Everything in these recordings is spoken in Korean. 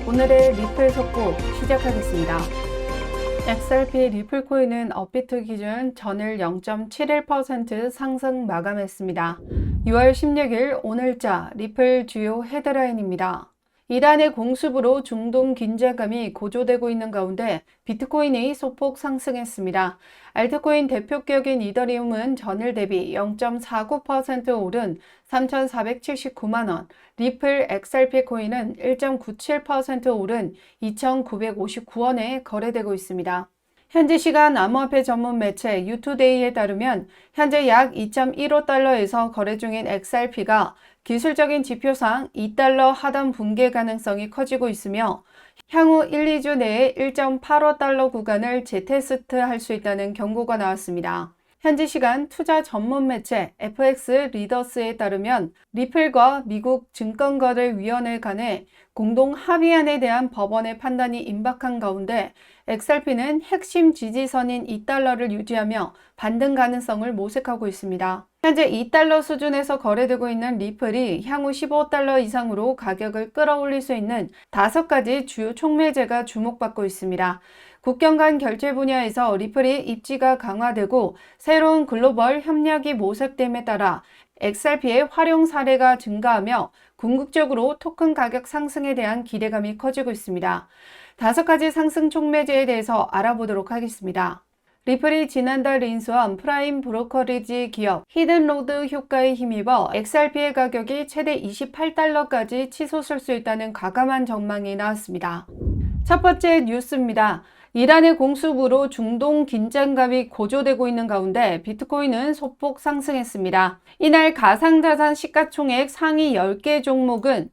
오늘의 리플 속보 시작하겠습니다. XRP 리플 코인은 업비트 기준 전일 0.71% 상승 마감했습니다. 6월 16일 오늘자 리플 주요 헤드라인입니다. 이란의 공습으로 중동 긴장감이 고조되고 있는 가운데 비트코인이 소폭 상승했습니다. 알트코인 대표격인 이더리움은 전일 대비 0.49% 오른 3,479만 원, 리플 XRP 코인은 1.97% 오른 2,959원에 거래되고 있습니다. 현지 시간 암호화폐 전문 매체 유투데이에 따르면 현재 약 2.15달러에서 거래 중인 XRP가 기술적인 지표상 2달러 하단 붕괴 가능성이 커지고 있으며 향후 1, 2주 내에 1.85달러 구간을 재테스트할 수 있다는 경고가 나왔습니다. 현지 시간 투자 전문 매체 FX 리더스에 따르면 리플과 미국 증권거래위원회 간의 공동 합의안에 대한 법원의 판단이 임박한 가운데 XRP는 핵심 지지선인 2달러를 유지하며 반등 가능성을 모색하고 있습니다. 현재 2달러 수준에서 거래되고 있는 리플이 향후 15달러 이상으로 가격을 끌어올릴 수 있는 5가지 주요 촉매제가 주목받고 있습니다. 국경 간 결제 분야에서 리플이 입지가 강화되고 새로운 글로벌 협력이 모색됨에 따라 XRP의 활용 사례가 증가하며 궁극적으로 토큰 가격 상승에 대한 기대감이 커지고 있습니다. 5가지 상승 촉매제에 대해서 알아보도록 하겠습니다. 리플이 지난달 인수한 프라임 브로커리지 기업 히든로드 효과에 힘입어 XRP의 가격이 최대 28달러까지 치솟을 수 있다는 과감한 전망이 나왔습니다. 첫 번째 뉴스입니다. 이란의 공습으로 중동 긴장감이 고조되고 있는 가운데 비트코인은 소폭 상승했습니다. 이날 가상자산 시가총액 상위 10개 종목은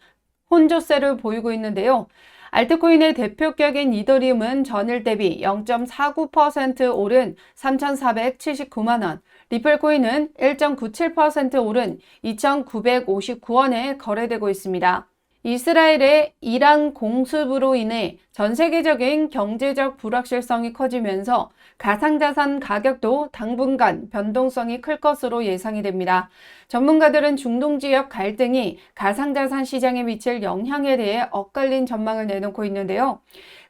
혼조세를 보이고 있는데요. 알트코인의 대표격인 이더리움은 전일 대비 0.49% 오른 3,479만 원, 리플코인은 1.97% 오른 2,959원에 거래되고 있습니다. 이스라엘의 이란 공습으로 인해 전 세계적인 경제적 불확실성이 커지면서 가상자산 가격도 당분간 변동성이 클 것으로 예상이 됩니다. 전문가들은 중동 지역 갈등이 가상자산 시장에 미칠 영향에 대해 엇갈린 전망을 내놓고 있는데요.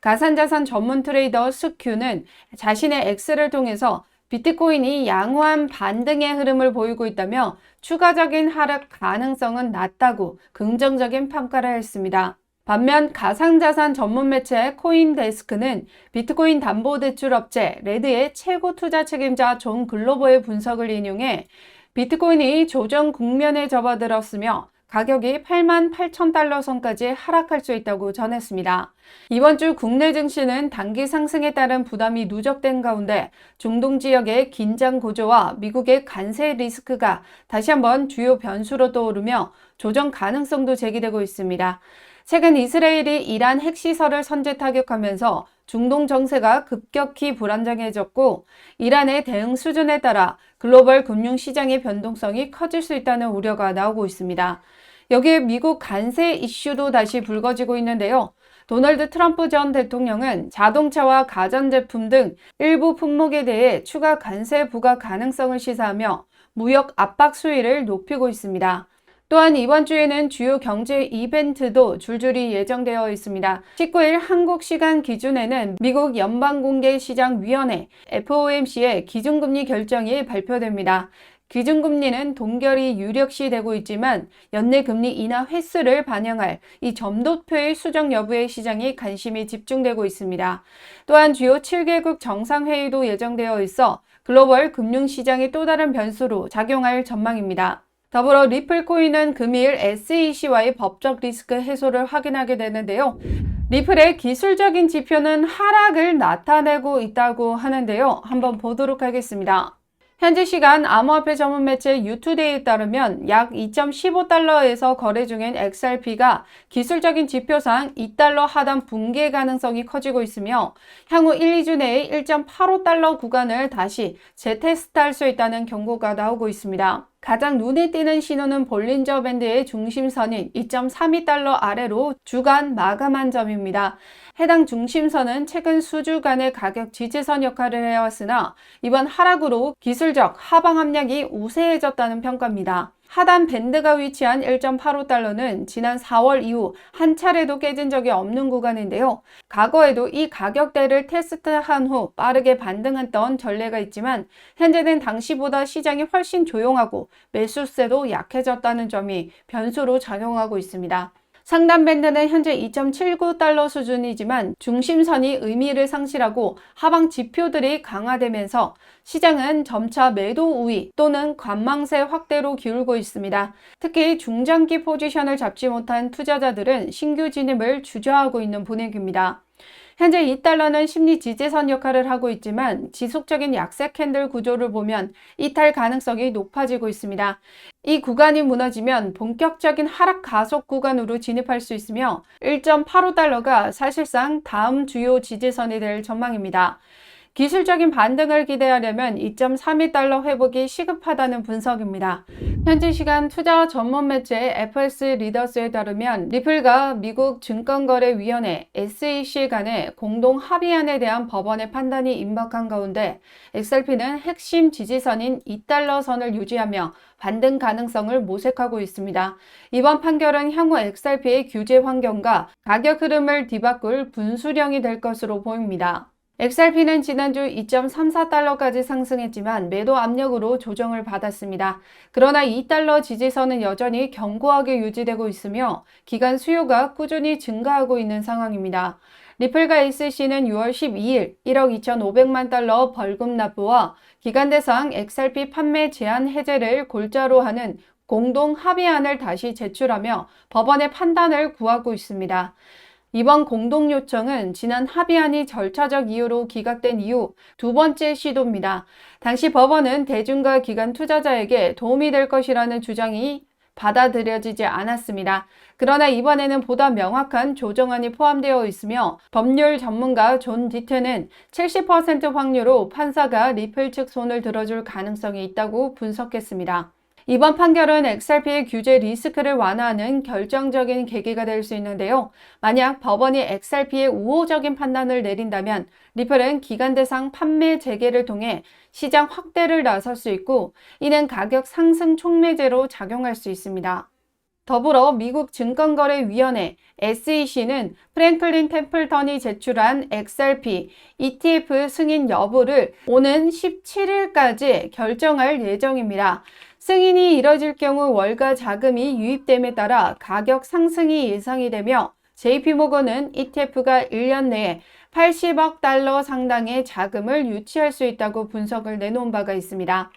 가상자산 전문 트레이더 스큐는 자신의 X를 통해서 비트코인이 양호한 반등의 흐름을 보이고 있다며 추가적인 하락 가능성은 낮다고 긍정적인 평가를 했습니다. 반면 가상자산 전문 매체 코인데스크는 비트코인 담보대출업체 레드의 최고 투자 책임자 존 글로버의 분석을 인용해 비트코인이 조정 국면에 접어들었으며 가격이 88,000달러 선까지 하락할 수 있다고 전했습니다. 이번 주 국내 증시는 단기 상승에 따른 부담이 누적된 가운데 중동 지역의 긴장 고조와 미국의 관세 리스크가 다시 한번 주요 변수로 떠오르며 조정 가능성도 제기되고 있습니다. 최근 이스라엘이 이란 핵시설을 선제 타격하면서 중동 정세가 급격히 불안정해졌고 이란의 대응 수준에 따라 글로벌 금융시장의 변동성이 커질 수 있다는 우려가 나오고 있습니다. 여기에 미국 관세 이슈도 다시 불거지고 있는데요. 도널드 트럼프 전 대통령은 자동차와 가전제품 등 일부 품목에 대해 추가 관세 부과 가능성을 시사하며 무역 압박 수위를 높이고 있습니다. 또한 이번 주에는 주요 경제 이벤트도 줄줄이 예정되어 있습니다. 19일 한국 시간 기준에는 미국 연방공개시장위원회 FOMC의 기준금리 결정이 발표됩니다. 기준금리는 동결이 유력시되고 있지만 연내 금리 인하 횟수를 반영할 이 점도표의 수정 여부에 시장이 관심이 집중되고 있습니다. 또한 주요 7개국 정상회의도 예정되어 있어 글로벌 금융시장의 또 다른 변수로 작용할 전망입니다. 더불어 리플코인은 금일 SEC와의 법적 리스크 해소를 확인하게 되는데요. 리플의 기술적인 지표는 하락을 나타내고 있다고 하는데요. 한번 보도록 하겠습니다. 현지 시간 암호화폐 전문 매체 유투데이에 따르면 약 2.15달러에서 거래 중인 XRP가 기술적인 지표상 2달러 하단 붕괴 가능성이 커지고 있으며 향후 1, 2주 내에 1.85달러 구간을 다시 재테스트할 수 있다는 경고가 나오고 있습니다. 가장 눈에 띄는 신호는 볼린저 밴드의 중심선인 2.32달러 아래로 주간 마감한 점입니다. 해당 중심선은 최근 수주간의 가격 지지선 역할을 해왔으나 이번 하락으로 기술적 하방 압력이 우세해졌다는 평가입니다. 하단 밴드가 위치한 1.85달러는 지난 4월 이후 한 차례도 깨진 적이 없는 구간인데요. 과거에도 이 가격대를 테스트한 후 빠르게 반등했던 전례가 있지만 현재는 당시보다 시장이 훨씬 조용하고 매수세도 약해졌다는 점이 변수로 작용하고 있습니다. 상단 밴드는 현재 2.79달러 수준이지만 중심선이 의미를 상실하고 하방 지표들이 강화되면서 시장은 점차 매도 우위 또는 관망세 확대로 기울고 있습니다. 특히 중장기 포지션을 잡지 못한 투자자들은 신규 진입을 주저하고 있는 분위기입니다. 현재 2달러는 심리 지지선 역할을 하고 있지만 지속적인 약세 캔들 구조를 보면 이탈 가능성이 높아지고 있습니다. 이 구간이 무너지면 본격적인 하락 가속 구간으로 진입할 수 있으며 1.85달러가 사실상 다음 주요 지지선이 될 전망입니다. 기술적인 반등을 기대하려면 2.32달러 회복이 시급하다는 분석입니다. 현지 시간 투자 전문 매체 FS 리더스에 따르면 리플과 미국 증권거래위원회 SEC 간의 공동 합의안에 대한 법원의 판단이 임박한 가운데 XRP는 핵심 지지선인 2달러 선을 유지하며 반등 가능성을 모색하고 있습니다. 이번 판결은 향후 XRP의 규제 환경과 가격 흐름을 뒤바꿀 분수령이 될 것으로 보입니다. XRP는 지난주 2.34달러까지 상승했지만 매도 압력으로 조정을 받았습니다. 그러나 2달러 지지선은 여전히 견고하게 유지되고 있으며 기간 수요가 꾸준히 증가하고 있는 상황입니다. 리플과 SEC는 6월 12일 1억 2,500만 달러 벌금 납부와 기간 대상 XRP 판매 제한 해제를 골자로 하는 공동 합의안을 다시 제출하며 법원의 판단을 구하고 있습니다. 이번 공동 요청은 지난 합의안이 절차적 이유로 기각된 이후 두 번째 시도입니다. 당시 법원은 대중과 기관 투자자에게 도움이 될 것이라는 주장이 받아들여지지 않았습니다. 그러나 이번에는 보다 명확한 조정안이 포함되어 있으며 법률 전문가 존 디트는 70% 확률로 판사가 리플 측 손을 들어줄 가능성이 있다고 분석했습니다. 이번 판결은 XRP의 규제 리스크를 완화하는 결정적인 계기가 될 수 있는데요. 만약 법원이 XRP의 우호적인 판단을 내린다면 리플은 기간 대상 판매 재개를 통해 시장 확대를 나설 수 있고 이는 가격 상승 촉매제로 작용할 수 있습니다. 더불어 미국 증권거래위원회 SEC는 프랭클린 템플턴이 제출한 XRP ETF 승인 여부를 오는 17일까지 결정할 예정입니다. 승인이 이뤄질 경우 월가 자금이 유입됨에 따라 가격 상승이 예상이 되며 JP모건은 ETF가 1년 내에 80억 달러 상당의 자금을 유치할 수 있다고 분석을 내놓은 바가 있습니다.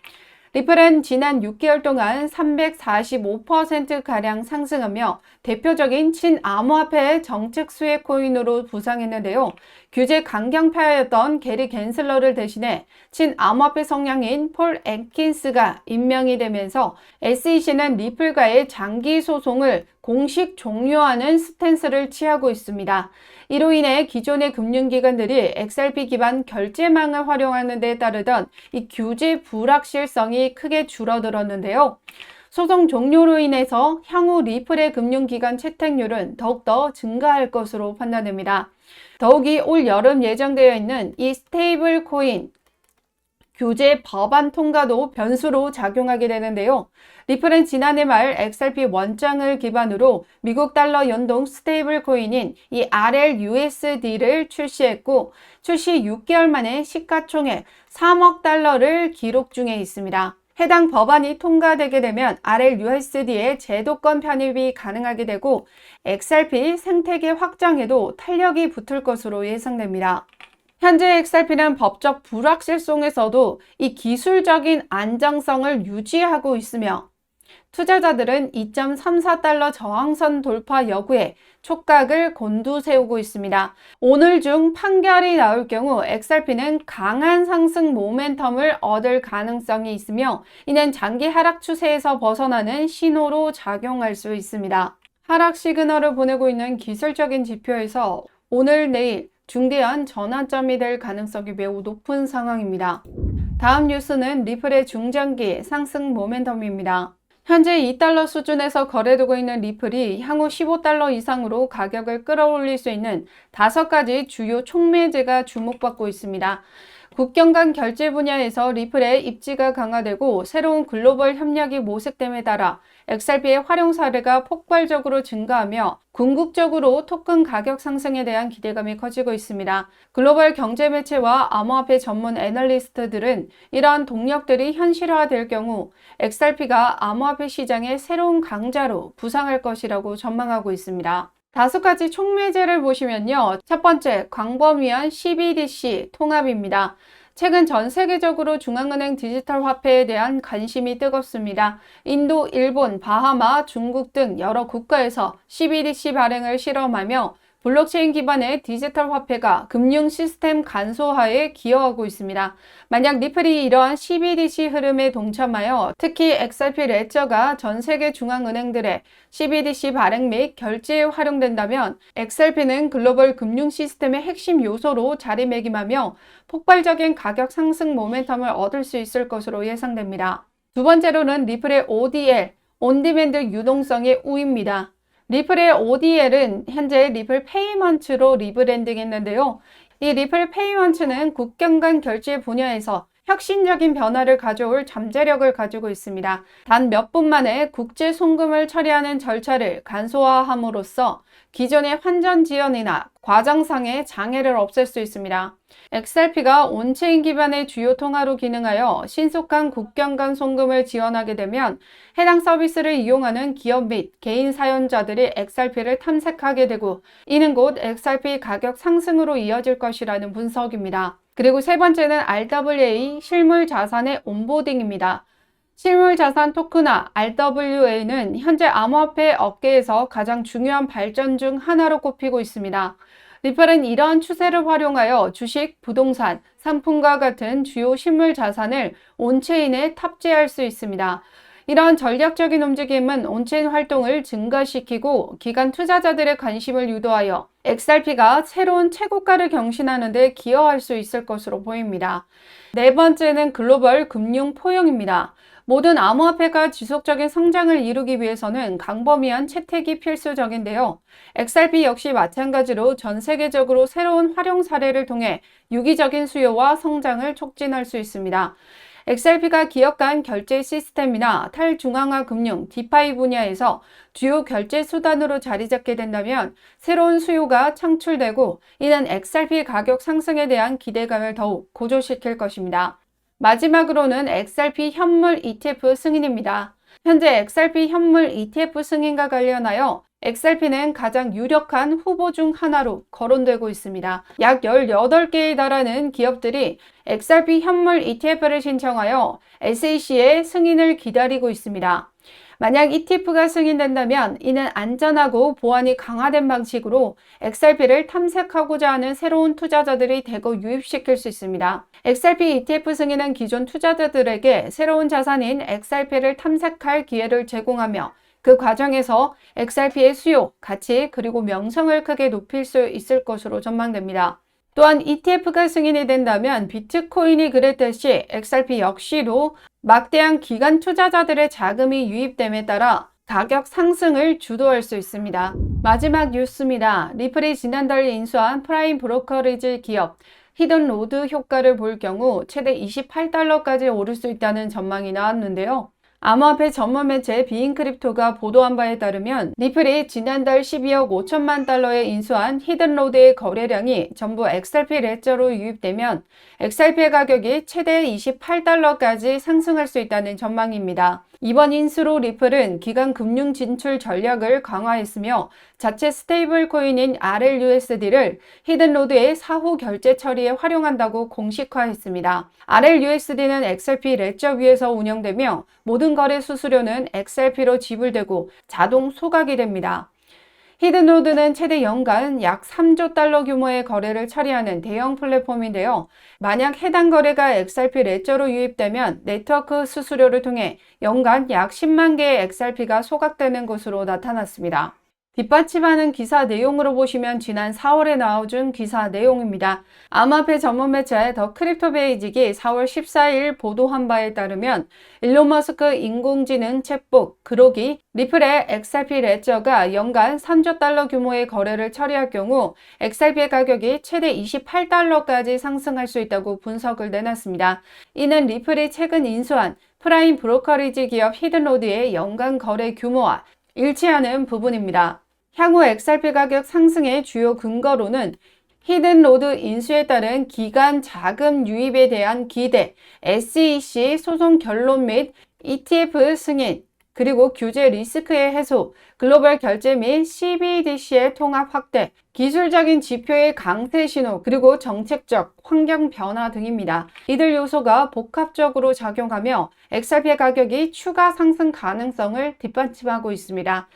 리플은 지난 6개월 동안 345%가량 상승하며 대표적인 친암호화폐 정책 수혜 코인으로 부상했는데요. 규제 강경파였던 게리 갠슬러를 대신해 친암호화폐 성향인 폴 앳킨스가 임명이 되면서 SEC는 리플과의 장기 소송을 공식 종료하는 스탠스를 취하고 있습니다. 이로 인해 기존의 금융기관들이 XRP 기반 결제망을 활용하는 데 따르던 이 규제 불확실성이 크게 줄어들었는데요. 소송 종료로 인해서 향후 리플의 금융기관 채택률은 더욱더 증가할 것으로 판단됩니다. 더욱이 올 여름 예정되어 있는 이 스테이블 코인 규제 법안 통과도 변수로 작용하게 되는데요. 리플은 지난해 말 XRP 원장을 기반으로 미국 달러 연동 스테이블 코인인 이 RLUSD를 출시했고 출시 6개월 만에 시가총액 3억 달러를 기록 중에 있습니다. 해당 법안이 통과되게 되면 RLUSD의 제도권 편입이 가능하게 되고 XRP 생태계 확장에도 탄력이 붙을 것으로 예상됩니다. 현재 XRP는 법적 불확실성에서도 이 기술적인 안정성을 유지하고 있으며 투자자들은 2.34달러 저항선 돌파 여부에 촉각을 곤두세우고 있습니다. 오늘 중 판결이 나올 경우 XRP는 강한 상승 모멘텀을 얻을 가능성이 있으며 이는 장기 하락 추세에서 벗어나는 신호로 작용할 수 있습니다. 하락 시그널을 보내고 있는 기술적인 지표에서 오늘 내일 중대한 전환점이 될 가능성이 매우 높은 상황입니다. 다음 뉴스는 리플의 중장기 상승 모멘텀입니다. 현재 2달러 수준에서 거래되고 있는 리플이 향후 15달러 이상으로 가격을 끌어올릴 수 있는 5가지 주요 촉매제가 주목받고 있습니다. 국경 간 결제 분야에서 리플의 입지가 강화되고 새로운 글로벌 협력이 모색됨에 따라 XRP의 활용 사례가 폭발적으로 증가하며 궁극적으로 토큰 가격 상승에 대한 기대감이 커지고 있습니다. 글로벌 경제 매체와 암호화폐 전문 애널리스트들은 이러한 동력들이 현실화될 경우 XRP가 암호화폐 시장의 새로운 강자로 부상할 것이라고 전망하고 있습니다. 다섯 가지 촉매제를 보시면요. 첫 번째, 광범위한 CBDC 통합입니다. 최근 전 세계적으로 중앙은행 디지털 화폐에 대한 관심이 뜨겁습니다. 인도, 일본, 바하마, 중국 등 여러 국가에서 CBDC 발행을 실험하며 블록체인 기반의 디지털 화폐가 금융 시스템 간소화에 기여하고 있습니다. 만약 리플이 이러한 CBDC 흐름에 동참하여 특히 XRP 레저가 전 세계 중앙은행들의 CBDC 발행 및 결제에 활용된다면 XRP는 글로벌 금융 시스템의 핵심 요소로 자리매김하며 폭발적인 가격 상승 모멘텀을 얻을 수 있을 것으로 예상됩니다. 두 번째로는 리플의 ODL, 온디맨드 유동성의 우위입니다. 리플의 ODL은 현재 리플 페이먼트로 리브랜딩했는데요. 이 리플 페이먼트는 국경 간 결제 분야에서 혁신적인 변화를 가져올 잠재력을 가지고 있습니다. 단 몇 분 만에 국제 송금을 처리하는 절차를 간소화함으로써 기존의 환전 지연이나 과정상의 장애를 없앨 수 있습니다. XRP가 온체인 기반의 주요 통화로 기능하여 신속한 국경 간 송금을 지원하게 되면 해당 서비스를 이용하는 기업 및 개인 사용자들이 XRP를 탐색하게 되고 이는 곧 XRP 가격 상승으로 이어질 것이라는 분석입니다. 그리고 세 번째는 RWA 실물 자산의 온보딩입니다. 실물 자산 토큰화 RWA는 현재 암호화폐 업계에서 가장 중요한 발전 중 하나로 꼽히고 있습니다. 리플은 이러한 추세를 활용하여 주식, 부동산, 상품과 같은 주요 실물 자산을 온체인에 탑재할 수 있습니다. 이러한 전략적인 움직임은 온체인 활동을 증가시키고 기관 투자자들의 관심을 유도하여 XRP가 새로운 최고가를 경신하는 데 기여할 수 있을 것으로 보입니다. 네 번째는 글로벌 금융 포용입니다. 모든 암호화폐가 지속적인 성장을 이루기 위해서는 광범위한 채택이 필수적인데요. XRP 역시 마찬가지로 전 세계적으로 새로운 활용 사례를 통해 유기적인 수요와 성장을 촉진할 수 있습니다. XRP가 기업 간 결제 시스템이나 탈중앙화 금융, 디파이 분야에서 주요 결제 수단으로 자리 잡게 된다면 새로운 수요가 창출되고 이는 XRP 가격 상승에 대한 기대감을 더욱 고조시킬 것입니다. 마지막으로는 XRP 현물 ETF 승인입니다. 현재 XRP 현물 ETF 승인과 관련하여 XRP는 가장 유력한 후보 중 하나로 거론되고 있습니다. 약 18개에 달하는 기업들이 XRP 현물 ETF를 신청하여 SEC의 승인을 기다리고 있습니다. 만약 ETF가 승인된다면 이는 안전하고 보안이 강화된 방식으로 XRP를 탐색하고자 하는 새로운 투자자들이 대거 유입시킬 수 있습니다. XRP ETF 승인은 기존 투자자들에게 새로운 자산인 XRP를 탐색할 기회를 제공하며 그 과정에서 XRP의 수요, 가치, 그리고 명성을 크게 높일 수 있을 것으로 전망됩니다. 또한 ETF가 승인이 된다면 비트코인이 그랬듯이 XRP 역시도 막대한 기관 투자자들의 자금이 유입됨에 따라 가격 상승을 주도할 수 있습니다. 마지막 뉴스입니다. 리플이 지난달 인수한 프라임 브로커리지 기업 히든로드 효과를 볼 경우 최대 28달러까지 오를 수 있다는 전망이 나왔는데요. 암호화폐 전문 매체 비인크립토가 보도한 바에 따르면 리플이 지난달 12억 5천만 달러에 인수한 히든로드의 거래량이 전부 XRP 레저로 유입되면 XRP의 가격이 최대 28달러까지 상승할 수 있다는 전망입니다. 이번 인수로 리플은 기관 금융 진출 전략을 강화했으며 자체 스테이블 코인인 RLUSD를 히든로드의 사후 결제 처리에 활용한다고 공식화했습니다. RLUSD는 XRP 레저 위에서 운영되며 모든 거래 수수료는 XRP로 지불되고 자동 소각이 됩니다. 히든로드는 최대 연간 약 3조 달러 규모의 거래를 처리하는 대형 플랫폼인데요. 만약 해당 거래가 XRP 레저로 유입되면 네트워크 수수료를 통해 연간 약 10만 개의 XRP가 소각되는 것으로 나타났습니다. 뒷받침하는 기사 내용으로 보시면 지난 4월에 나와준 기사 내용입니다. 암호화폐 전문 매체 더 크립토 베이직이 4월 14일 보도한 바에 따르면 일론 머스크 인공지능 챗봇 그록이 리플의 XRP 레저가 연간 3조 달러 규모의 거래를 처리할 경우 XRP의 가격이 최대 28달러까지 상승할 수 있다고 분석을 내놨습니다. 이는 리플이 최근 인수한 프라임 브로커리지 기업 히든로드의 연간 거래 규모와 일치하는 부분입니다. 향후 XRP 가격 상승의 주요 근거로는 히든로드 인수에 따른 기관 자금 유입에 대한 기대, SEC 소송 결론 및 ETF 승인, 그리고 규제 리스크의 해소, 글로벌 결제 및 CBDC의 통합 확대, 기술적인 지표의 강세 신호, 그리고 정책적 환경 변화 등입니다. 이들 요소가 복합적으로 작용하며 XRP 가격이 추가 상승 가능성을 뒷받침하고 있습니다.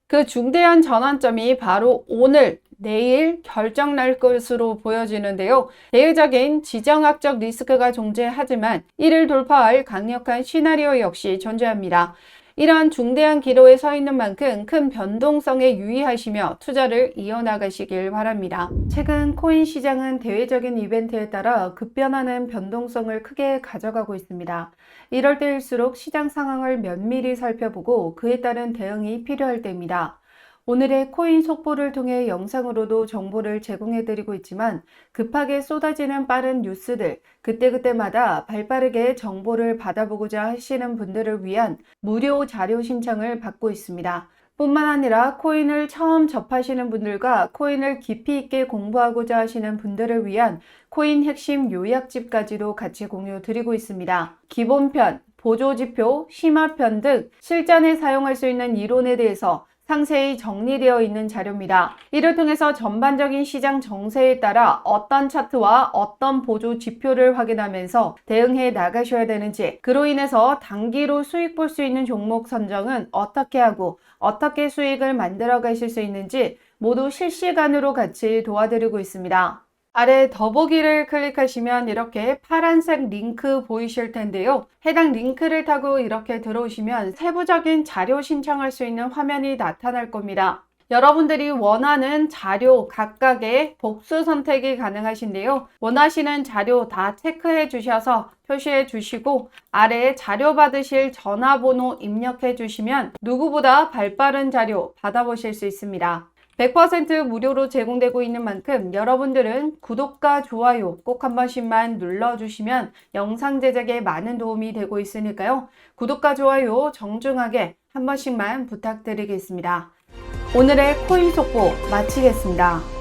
그 중대한 전환점이 바로 오늘, 내일 결정 날 것으로 보여지는데요. 대외적인 지정학적 리스크가 존재하지만 이를 돌파할 강력한 시나리오 역시 존재합니다. 이러한 중대한 기로에 서 있는 만큼 큰 변동성에 유의하시며 투자를 이어나가시길 바랍니다. 최근 코인 시장은 대외적인 이벤트에 따라 급변하는 변동성을 크게 가져가고 있습니다. 이럴 때일수록 시장 상황을 면밀히 살펴보고 그에 따른 대응이 필요할 때입니다. 오늘의 코인 속보를 통해 영상으로도 정보를 제공해드리고 있지만 급하게 쏟아지는 빠른 뉴스들, 그때그때마다 발빠르게 정보를 받아보고자 하시는 분들을 위한 무료 자료 신청을 받고 있습니다. 뿐만 아니라 코인을 처음 접하시는 분들과 코인을 깊이 있게 공부하고자 하시는 분들을 위한 코인 핵심 요약집까지도 같이 공유 드리고 있습니다. 기본편, 보조지표, 심화편 등 실전에 사용할 수 있는 이론에 대해서 상세히 정리되어 있는 자료입니다. 이를 통해서 전반적인 시장 정세에 따라 어떤 차트와 어떤 보조 지표를 확인하면서 대응해 나가셔야 되는지, 그로 인해서 단기로 수익 볼 수 있는 종목 선정은 어떻게 하고 어떻게 수익을 만들어 가실 수 있는지 모두 실시간으로 같이 도와드리고 있습니다. 아래 더보기를 클릭하시면 이렇게 파란색 링크 보이실 텐데요. 해당 링크를 타고 이렇게 들어오시면 세부적인 자료 신청할 수 있는 화면이 나타날 겁니다. 여러분들이 원하는 자료 각각의 복수 선택이 가능하신데요. 원하시는 자료 다 체크해 주셔서 표시해 주시고 아래에 자료 받으실 전화번호 입력해 주시면 누구보다 발빠른 자료 받아보실 수 있습니다. 100% 무료로 제공되고 있는 만큼 여러분들은 구독과 좋아요 꼭 한 번씩만 눌러주시면 영상 제작에 많은 도움이 되고 있으니까요. 구독과 좋아요 정중하게 한 번씩만 부탁드리겠습니다. 오늘의 코인 속보 마치겠습니다.